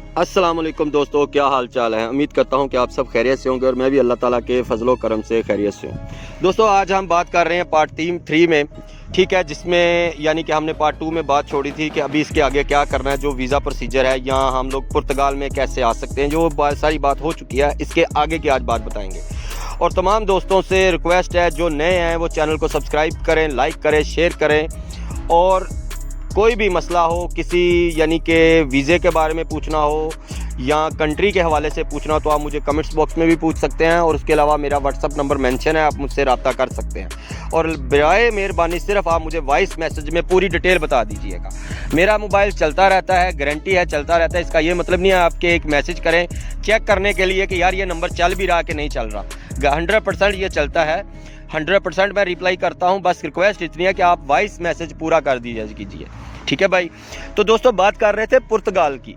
अस्सलाम वालेकुम दोस्तों, क्या हाल चाल है। उम्मीद करता हूं कि आप सब खैरियत से होंगे और मैं भी अल्लाह ताला के फजलो करम से खैरियत से हूं। दोस्तों, आज हम बात कर रहे हैं पार्ट 3 में, ठीक है, जिसमें यानी कि हमने पार्ट 2 में बात छोड़ी थी कि अभी इसके आगे क्या करना है, जो वीज़ा प्रोसीजर है, यहाँ हम लोग पुर्तगाल में कैसे आ सकते हैं, जो सारी बात हो चुकी है। इसके आगे की आज बात बताएंगे। और तमाम दोस्तों से रिक्वेस्ट है, जो नए हैं वो चैनल को सब्सक्राइब करें, लाइक करें, शेयर करें। और कोई भी मसला हो, किसी यानी कि वीज़े के बारे में पूछना हो या कंट्री के हवाले से पूछना हो, तो आप मुझे कमेंट्स बॉक्स में भी पूछ सकते हैं। और उसके अलावा मेरा व्हाट्सअप नंबर मेंशन है, आप मुझसे रब्ता कर सकते हैं। और बराए मेहरबानी सिर्फ आप मुझे वॉइस मैसेज में पूरी डिटेल बता दीजिएगा। मेरा मोबाइल चलता रहता है, गारंटी है चलता रहता है। इसका ये मतलब नहीं है आपके एक मैसेज करें चेक करने के लिए कि यार ये नंबर चल भी रहा कि नहीं चल रहा। 100% ये चलता है, 100% मैं रिप्लाई करता हूँ। बस रिक्वेस्ट इतनी है कि आप वॉइस मैसेज पूरा कर कीजिए, ठीक है भाई। तो दोस्तों, बात कर रहे थे पुर्तगाल की।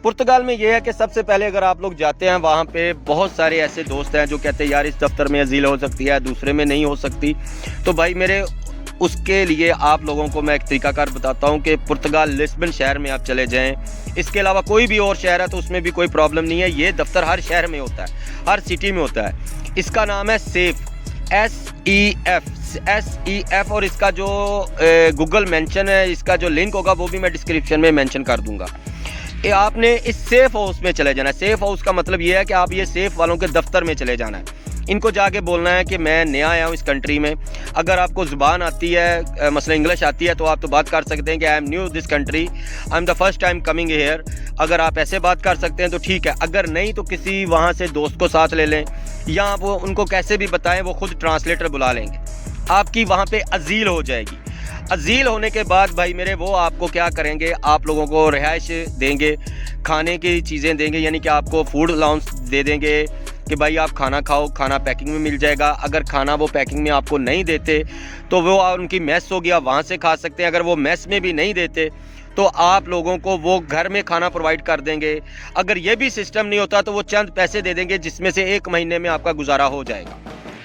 पुर्तगाल में ये है कि सबसे पहले अगर आप लोग जाते हैं, वहाँ पे बहुत सारे ऐसे दोस्त हैं जो कहते हैं यार इस दफ्तर में अजील हो सकती है, दूसरे में नहीं हो सकती। तो भाई मेरे उसके लिए आप लोगों को मैं एक तरीकाकार बताता हूँ कि पुर्तगाल लिस्बन शहर में आप चले जाएं। इसके अलावा कोई भी और शहर है तो उसमें भी कोई प्रॉब्लम नहीं है। ये दफ्तर हर शहर में होता है, हर सिटी में होता है। इसका नाम है सेफ, SEF। और इसका जो गूगल मेंशन है, इसका जो लिंक होगा वो भी मैं डिस्क्रिप्शन में मेंशन कर दूंगा। आपने इस सेफ हाउस में चले जाना है। सेफ हाउस का मतलब ये है कि आप ये सेफ वालों के दफ्तर में चले जाना है। इनको जाके बोलना है कि मैं नया आया हूँ इस कंट्री में। अगर आपको ज़ुबान आती है, मसलन इंग्लिश आती है, तो आप तो बात कर सकते हैं कि I am new this country, I am the first time coming here. अगर आप ऐसे बात कर सकते हैं तो ठीक है। अगर नहीं तो किसी वहाँ से दोस्त को साथ ले लें, या वो उनको कैसे भी बताएं, वो खुद ट्रांसलेटर बुला लेंगे। आपकी वहाँ पे अजील हो जाएगी। अजील होने के बाद भाई मेरे वो आपको क्या करेंगे, आप लोगों को रिहाइश देंगे, खाने की चीज़ें देंगे, यानी कि आपको फूड अलाउंस दे देंगे कि भाई आप खाना खाओ, खाना पैकिंग में मिल जाएगा। अगर खाना वो पैकिंग में आपको नहीं देते तो वो उनकी मेस हो गया, वहाँ से खा सकते हैं। अगर वो मेस में भी नहीं देते तो आप लोगों को वो घर में खाना प्रोवाइड कर देंगे। अगर ये भी सिस्टम नहीं होता तो वो चंद पैसे दे देंगे, जिसमें से 1 महीने में आपका गुजारा हो जाएगा,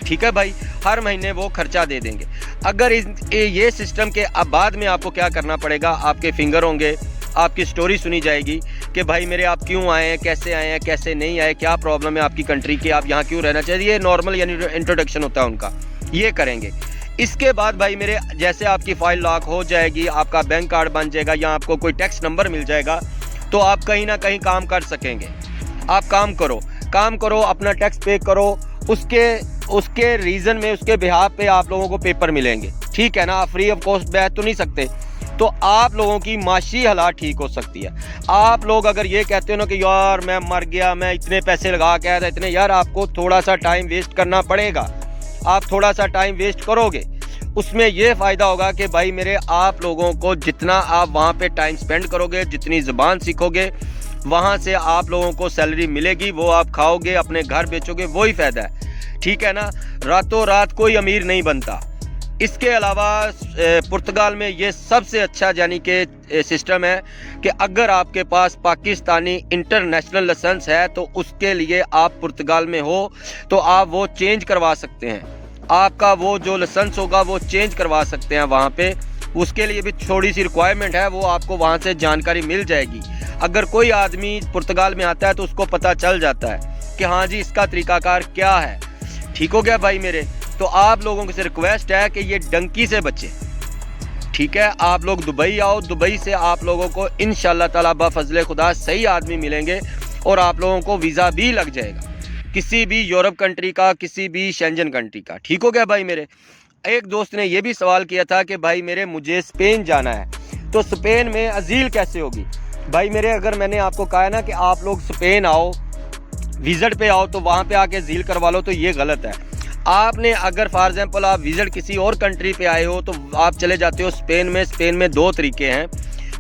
ठीक है भाई। हर महीने वो खर्चा दे देंगे। अगर ये सिस्टम के अब बाद में आपको क्या करना पड़ेगा, आपके फिंगर होंगे, आपकी स्टोरी सुनी जाएगी कि भाई मेरे आप क्यों आए हैं, कैसे आए हैं, कैसे नहीं आए, क्या प्रॉब्लम है आपकी कंट्री की, आप यहाँ क्यों रहना चाहिए। ये नॉर्मल यानी इंट्रोडक्शन होता है उनका, ये करेंगे। इसके बाद भाई मेरे जैसे आपकी फ़ाइल लॉक हो जाएगी, आपका बैंक कार्ड बन जाएगा या आपको कोई टैक्स नंबर मिल जाएगा, तो आप कहीं ना कहीं काम कर सकेंगे। आप काम करो, अपना टैक्स पे करो। उसके रीज़न में, उसके बिहाफ पे आप लोगों को पेपर मिलेंगे, ठीक है ना। आप फ्री ऑफ कॉस्ट बैठ तो नहीं सकते, तो आप लोगों की माशी हालात ठीक हो सकती है। आप लोग अगर ये कहते हो ना कि यार मैं मर गया, मैं इतने पैसे लगा के आया था, इतने, यार आपको थोड़ा सा टाइम वेस्ट करना पड़ेगा। आप थोड़ा सा टाइम वेस्ट करोगे, उसमें ये फ़ायदा होगा कि भाई मेरे आप लोगों को जितना आप वहाँ पे टाइम स्पेंड करोगे, जितनी ज़बान सीखोगे, वहाँ से आप लोगों को सैलरी मिलेगी, वो आप खाओगे, अपने घर बेचोगे, वही फ़ायदा है, ठीक है ना। रातों रात कोई अमीर नहीं बनता। इसके अलावा पुर्तगाल में ये सबसे अच्छा यानी कि सिस्टम है कि अगर आपके पास पाकिस्तानी इंटरनेशनल लाइसेंस है तो उसके लिए आप पुर्तगाल में हो तो आप वो चेंज करवा सकते हैं। आपका वो जो लाइसेंस होगा वो चेंज करवा सकते हैं वहाँ पे। उसके लिए भी थोड़ी सी रिक्वायरमेंट है, वो आपको वहाँ से जानकारी मिल जाएगी। अगर कोई आदमी पुर्तगाल में आता है तो उसको पता चल जाता है कि हाँ जी इसका तरीकाकार क्या है, ठीक हो गया भाई मेरे। तो आप लोगों से रिक्वेस्ट है कि ये डंकी से बचे, ठीक है। आप लोग दुबई आओ, दुबई से आप लोगों को इंशाल्लाह ताला बफज़ले खुदा सही आदमी मिलेंगे और आप लोगों को वीज़ा भी लग जाएगा, किसी भी यूरोप कंट्री का, किसी भी शेंजन कंट्री का, ठीक हो गया भाई मेरे। एक दोस्त ने ये भी सवाल किया था कि भाई मेरे मुझे स्पेन जाना है, तो स्पेन में अजील कैसे होगी। भाई मेरे अगर मैंने आपको कहा है ना कि आप लोग स्पेन आओ, विज़िट पे आओ, तो वहाँ पे आके अजील करवा लो, तो ये गलत है। आपने अगर फॉर एग्जांपल आप विज़िट किसी और कंट्री पे आए हो तो आप चले जाते हो स्पेन में। स्पेन में 2 तरीके हैं।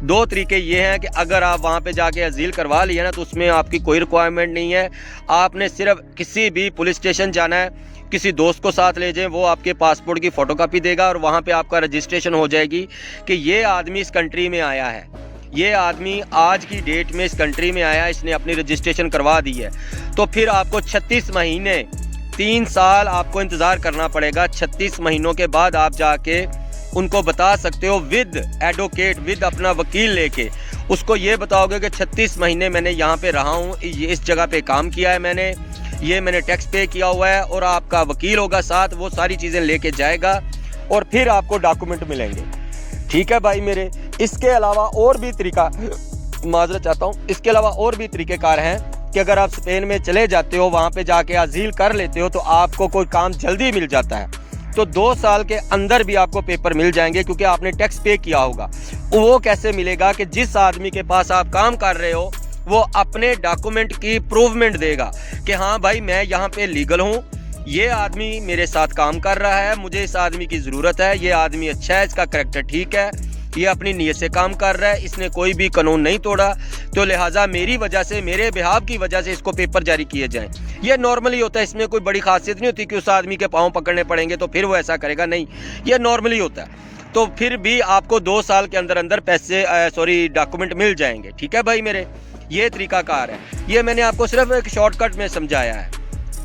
2 तरीके ये हैं कि अगर आप वहाँ पे जाके अजील करवा लिया ना तो उसमें आपकी कोई रिक्वायरमेंट नहीं है। आपने सिर्फ किसी भी पुलिस स्टेशन जाना है, किसी दोस्त को साथ ले जाएं, वो आपके पासपोर्ट की फ़ोटोकॉपी देगा और वहाँ पे आपका रजिस्ट्रेशन हो जाएगी कि ये आदमी इस कंट्री में आया है, ये आदमी आज की डेट में इस कंट्री में आया, इसने अपनी रजिस्ट्रेशन करवा दी है। तो फिर आपको 36 महीने, 3 साल आपको इंतज़ार करना पड़ेगा। 36 महीनों के बाद आप जाके उनको बता सकते हो विद एडवोकेट, विद अपना वकील लेके उसको ये बताओगे कि 36 महीने मैंने यहाँ पे रहा हूँ, इस जगह पे काम किया है मैंने टैक्स पे किया हुआ है, और आपका वकील होगा साथ, वो सारी चीज़ें लेके जाएगा और फिर आपको डॉक्यूमेंट मिलेंगे। ठीक है भाई मेरे। इसके अलावा और भी तरीका, माजरत चाहता हूँ, इसके अलावा और भी तरीक़ेकार हैं कि अगर आप स्पेन में चले जाते हो, वहाँ पे जाके अजील कर लेते हो, तो आपको कोई काम जल्दी मिल जाता है। तो 2 साल के अंदर भी आपको पेपर मिल जाएंगे, क्योंकि आपने टैक्स पे किया होगा। वो कैसे मिलेगा कि जिस आदमी के पास आप काम कर रहे हो वो अपने डॉक्यूमेंट की प्रूवमेंट देगा कि हाँ भाई मैं यहाँ पे लीगल हूँ, ये आदमी मेरे साथ काम कर रहा है, मुझे इस आदमी की ज़रूरत है, ये आदमी अच्छा है, इसका करैक्टर ठीक है, ये अपनी नीयत से काम कर रहा है, इसने कोई भी कानून नहीं तोड़ा, तो लिहाजा मेरी वजह से, मेरे बिहाव की वजह से इसको पेपर जारी किए जाएं। ये नॉर्मली होता है, इसमें कोई बड़ी खासियत नहीं होती कि उस आदमी के पाँव पकड़ने पड़ेंगे तो फिर वो ऐसा करेगा, नहीं, ये नॉर्मली होता है। तो फिर भी आपको 2 साल के अंदर अंदर डॉक्यूमेंट मिल जाएंगे। ठीक है भाई मेरे, ये तरीकाकार है। ये मैंने आपको सिर्फ एक शॉर्टकट में समझाया है।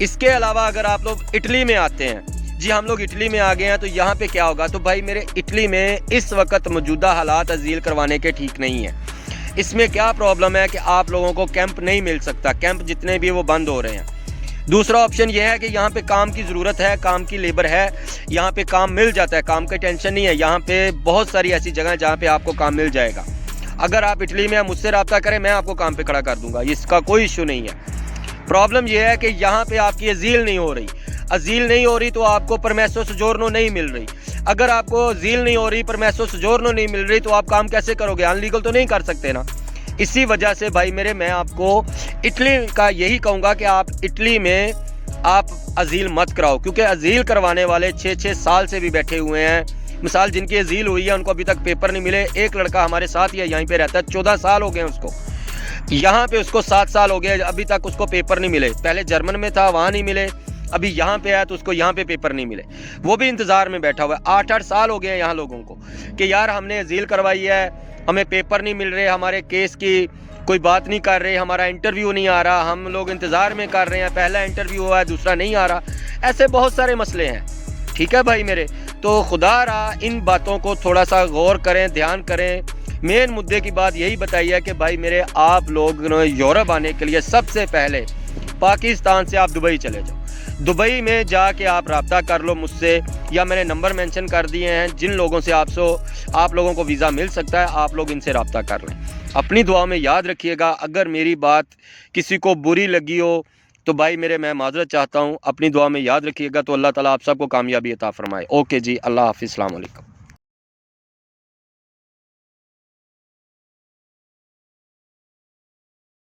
इसके अलावा अगर आप लोग इटली में आते हैं, जी हम लोग इटली में आ गए हैं, तो यहाँ पे क्या होगा, तो भाई मेरे इटली में इस वक्त मौजूदा हालात अजील करवाने के ठीक नहीं है। इसमें क्या प्रॉब्लम है कि आप लोगों को कैंप नहीं मिल सकता, कैंप जितने भी वो बंद हो रहे हैं। दूसरा ऑप्शन ये है कि यहाँ पे काम की ज़रूरत है, काम की लेबर है, यहाँ पे काम मिल जाता है, काम की टेंशन नहीं है। यहाँ पे बहुत सारी ऐसी जगह है जहाँ पे आपको काम मिल जाएगा। अगर आप इटली में मुझसे रब्ता करें, मैं आपको काम पे खड़ा कर दूंगा, इसका कोई इशू नहीं है। प्रॉब्लम यह है कि यहाँ पे आपकी अजील नहीं हो रही, अजील नहीं हो रही तो आपको परमेसो सोजोर्नो नहीं मिल रही। अगर आपको अजील नहीं हो रही, परमेसो सोजोर्नो नहीं मिल रही, तो आप काम कैसे करोगे, अनलीगल तो नहीं कर सकते ना। इसी वजह से भाई मेरे, मैं आपको इटली का यही कहूँगा कि आप इटली में आप अजील मत कराओ, क्योंकि अजील करवाने वाले 6-6 साल से भी बैठे हुए हैं। मिसाल जिनकी अजील हुई है उनको अभी तक पेपर नहीं मिले। एक लड़का हमारे साथ ही यहीं पे रहता है, 14 साल हो गए उसको, यहाँ पे उसको 7 साल हो गए, अभी तक उसको पेपर नहीं मिले। पहले जर्मन में था, वहाँ नहीं मिले, अभी यहाँ पे आया तो उसको यहाँ पे पेपर नहीं मिले, वो भी इंतज़ार में बैठा हुआ है। 8-8 साल हो गए हैं यहाँ लोगों को कि यार हमने अजील करवाई है, हमें पेपर नहीं मिल रहे, हमारे केस की कोई बात नहीं कर रहे, हमारा इंटरव्यू नहीं आ रहा, हम लोग इंतज़ार में कर रहे हैं, पहला इंटरव्यू हुआ है, दूसरा नहीं आ रहा। ऐसे बहुत सारे मसले हैं। ठीक है भाई मेरे, तो खुदा रहा इन बातों को थोड़ा सा गौर करें, ध्यान करें। मेन मुद्दे की बात यही बताई है कि भाई मेरे, आप लोग यूरोप आने के लिए सबसे पहले पाकिस्तान से आप दुबई चले जाओ। दुबई में जाके आप रब्ता कर लो मुझसे, या मैंने नंबर मेंशन कर दिए हैं जिन लोगों से आप लोगों को वीज़ा मिल सकता है, आप लोग इनसे रब्ता कर लें। अपनी दुआ में याद रखिएगा। अगर मेरी बात किसी को बुरी लगी हो तो भाई मेरे, मैं माजरत चाहता हूँ। अपनी दुआ में याद रखिएगा। तो अल्लाह ताला आप सबको कामयाबी अता फरमाए। ओके जी, अल्लाह हाफिज़, अस्सलाम वालेकुम।